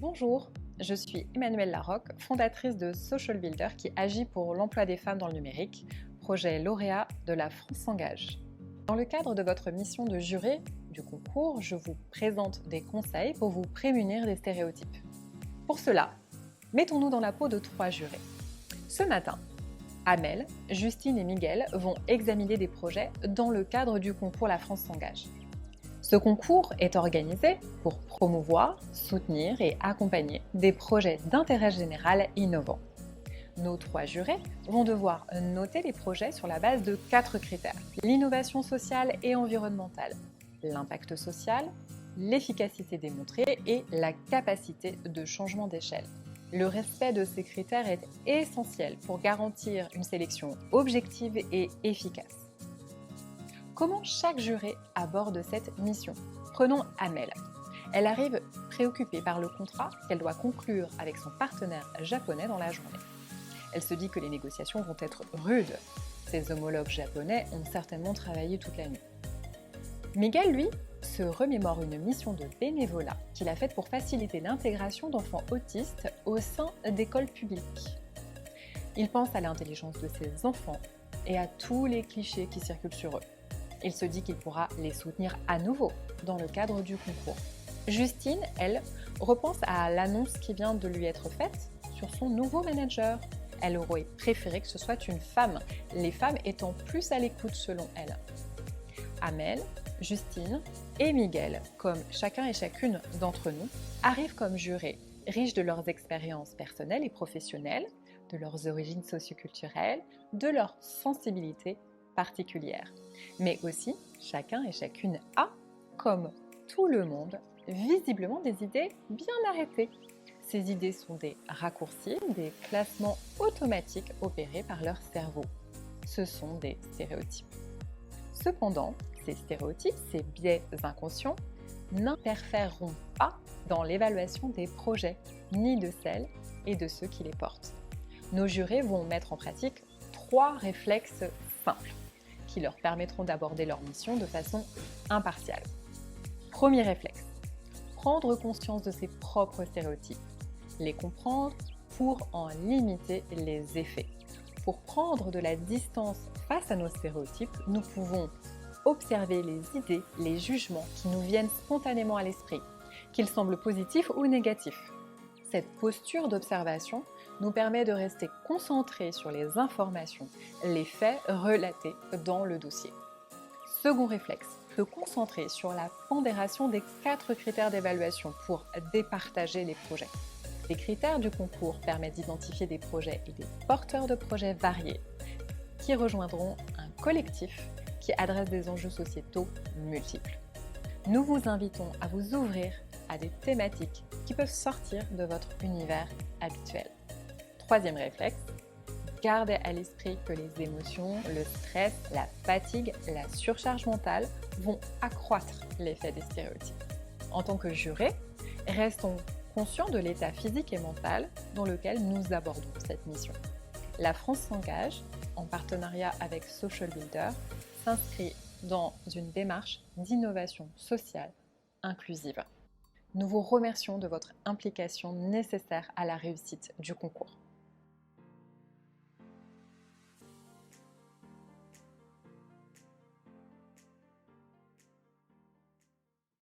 Bonjour, je suis Emmanuelle Larocque, fondatrice de Social Builder qui agit pour l'emploi des femmes dans le numérique, projet lauréat de La France s'engage. Dans le cadre de votre mission de juré du concours, je vous présente des conseils pour vous prémunir des stéréotypes. Pour cela, mettons-nous dans la peau de 3 jurés. Ce matin, Amel, Justine et Miguel vont examiner des projets dans le cadre du concours La France s'engage. Ce concours est organisé pour promouvoir, soutenir et accompagner des projets d'intérêt général innovants. Nos 3 jurés vont devoir noter les projets sur la base de 4 critères: l'innovation sociale et environnementale, l'impact social, l'efficacité démontrée et la capacité de changement d'échelle. Le respect de ces critères est essentiel pour garantir une sélection objective et efficace. Comment chaque juré aborde cette mission? Prenons Amel. Elle arrive préoccupée par le contrat qu'elle doit conclure avec son partenaire japonais dans la journée. Elle se dit que les négociations vont être rudes. Ses homologues japonais ont certainement travaillé toute la nuit. Miguel, lui, se remémore une mission de bénévolat qu'il a faite pour faciliter l'intégration d'enfants autistes au sein d'écoles publiques. Il pense à l'intelligence de ses enfants et à tous les clichés qui circulent sur eux. Il se dit qu'il pourra les soutenir à nouveau dans le cadre du concours. Justine, elle, repense à l'annonce qui vient de lui être faite sur son nouveau manager. Elle aurait préféré que ce soit une femme, les femmes étant plus à l'écoute selon elle. Amel, Justine et Miguel, comme chacun et chacune d'entre nous, arrivent comme jurés, riches de leurs expériences personnelles et professionnelles, de leurs origines socioculturelles, de leur sensibilité particulière. Mais aussi, chacun et chacune a, comme tout le monde, visiblement des idées bien arrêtées. Ces idées sont des raccourcis, des classements automatiques opérés par leur cerveau. Ce sont des stéréotypes. Cependant, ces stéréotypes, ces biais inconscients, n'interféreront pas dans l'évaluation des projets, ni de celles et de ceux qui les portent. Nos jurés vont mettre en pratique 3 réflexes simples qui leur permettront d'aborder leur mission de façon impartiale. Premier réflexe, prendre conscience de ses propres stéréotypes, les comprendre pour en limiter les effets. Pour prendre de la distance face à nos stéréotypes, nous pouvons observer les idées, les jugements qui nous viennent spontanément à l'esprit, qu'ils semblent positifs ou négatifs. Cette posture d'observation nous permet de rester concentrés sur les informations, les faits relatés dans le dossier. Second réflexe, se concentrer sur la pondération des 4 critères d'évaluation pour départager les projets. Les critères du concours permettent d'identifier des projets et des porteurs de projets variés qui rejoindront un collectif qui adresse des enjeux sociétaux multiples. Nous vous invitons à vous ouvrir à des thématiques qui peuvent sortir de votre univers habituel. Troisième réflexe, gardez à l'esprit que les émotions, le stress, la fatigue, la surcharge mentale vont accroître l'effet des stéréotypes. En tant que juré, restons conscients de l'état physique et mental dans lequel nous abordons cette mission. La France s'engage, en partenariat avec Social Builder, s'inscrit dans une démarche d'innovation sociale inclusive. Nous vous remercions de votre implication nécessaire à la réussite du concours.